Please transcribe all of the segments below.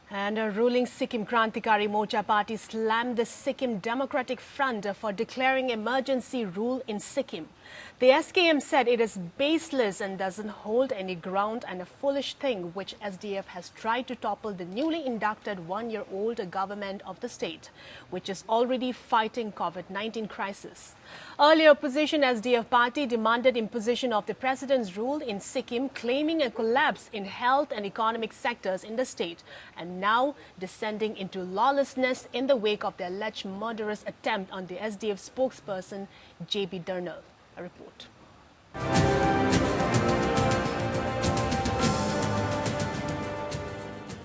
And a ruling Sikkim Krantikari Morcha party slammed the Sikkim Democratic Front for declaring emergency rule in Sikkim. The SKM said it is baseless and doesn't hold any ground and a foolish thing which SDF has tried to topple the newly inducted one-year-old government of the state, which is already fighting COVID-19 crisis. Earlier, opposition SDF party demanded imposition of the president's rule in Sikkim, claiming a collapse in health and economic sectors in the state, and now descending into lawlessness in the wake of the alleged murderous attempt on the SDF spokesperson J.B. Durnal. A report.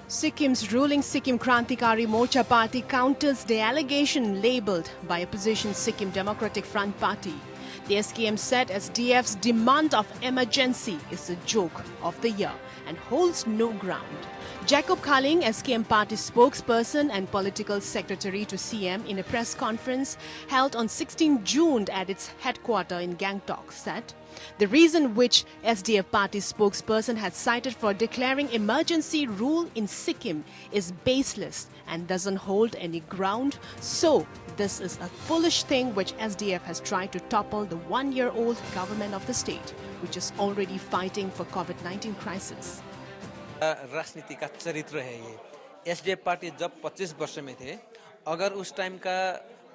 Sikkim's ruling Sikkim Krantikari Morcha party counters the allegation labelled by opposition Sikkim Democratic Front party. The SKM said SDF's demand of emergency is a joke of the year and holds no ground. Jacob Khaling, SKM party spokesperson and political secretary to CM, in a press conference held on 16 June at its headquarters in Gangtok, said the reason which SDF party spokesperson had cited for declaring emergency rule in Sikkim is baseless and doesn't hold any ground. So this is a foolish thing which SDF has tried to topple the one-year-old government of the state, which is already fighting for COVID-19 crisis. राजनीति का चरित्र है ये। SDF party जब 25 वर्ष में थे, अगर उस टाइम का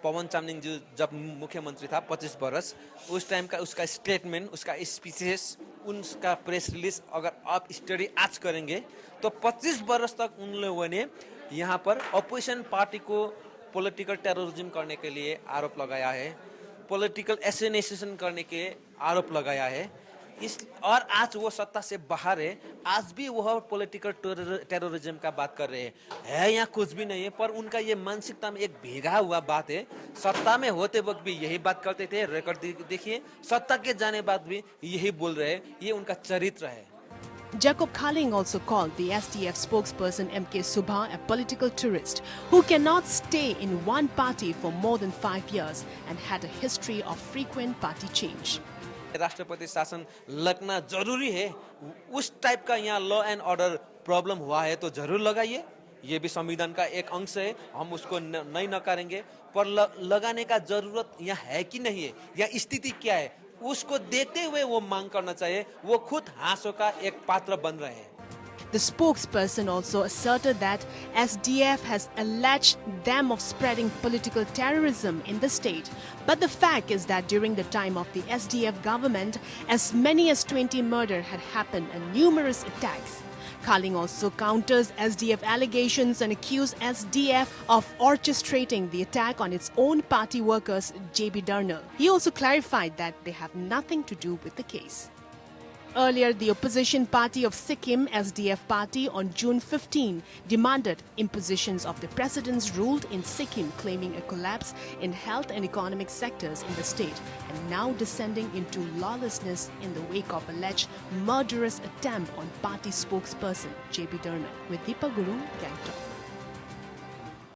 पवन चामलिंग जी जब मुख्यमंत्री था 25 वर्ष, उस टाइम का उसका स्टेटमेंट, उसका स्पीचेस, उनका प्रेस रिलीज अगर आप स्टडी आज करेंगे तो 25 वर्ष तक उन लोगों ने यहाँ पर अपोजिशन पार्टी को पॉलिटिकल टेररिज्म करने के लिए आरोप लगाया है, पॉलिटिकल एसिनेशन करने के आरोप लगाया है। और आज वो सत्ता से बाहर है, आज भी वह पॉलिटिकल टेररिज्म का बात कर रहे हैं। यहाँ कुछ भी नहीं है, पर उनका ये मानसिकता में एक भीगा हुआ बात है। सत्ता में होते वक्त भी यही बात करते थे, रिकॉर्ड देखिए, सत्ता के जाने बाद भी यही बोल रहे हैं, ये उनका चरित्र है। Jacob Khaling also called the SDF spokesperson M.K. Subha a political tourist who cannot stay in one party for more than 5 years and had a history of frequent party change. राष्ट्रपति शासन लगना जरूरी है, उस टाइप का यहाँ law and order problem हुआ है तो जरूर लगाइए, ये भी संविधान का एक अंश है, हम उसको नहीं नकारेंगे, पर लगाने का जरूरत यहाँ है कि नहीं है, या स्थिति क्या है, उसको देखते हुए वो मांग करना चाहिए। वो खुद हास्यों का एक पात्र बन रहे हैं। The spokesperson also asserted that SDF has alleged them of spreading political terrorism in the state. But the fact is that during the time of the SDF government, as many as 20 murders had happened and numerous attacks. Khaling also counters SDF allegations and accused SDF of orchestrating the attack on its own party workers, J.B. Durnal. He also clarified that they have nothing to do with the case. Earlier, the opposition party of Sikkim, SDF party, on June 15 demanded impositions of the president's rule in Sikkim, claiming a collapse in health and economic sectors in the state, and now descending into lawlessness in the wake of alleged murderous attempt on party spokesperson J.B. Durnal. With Deepa Guru, Gangtok.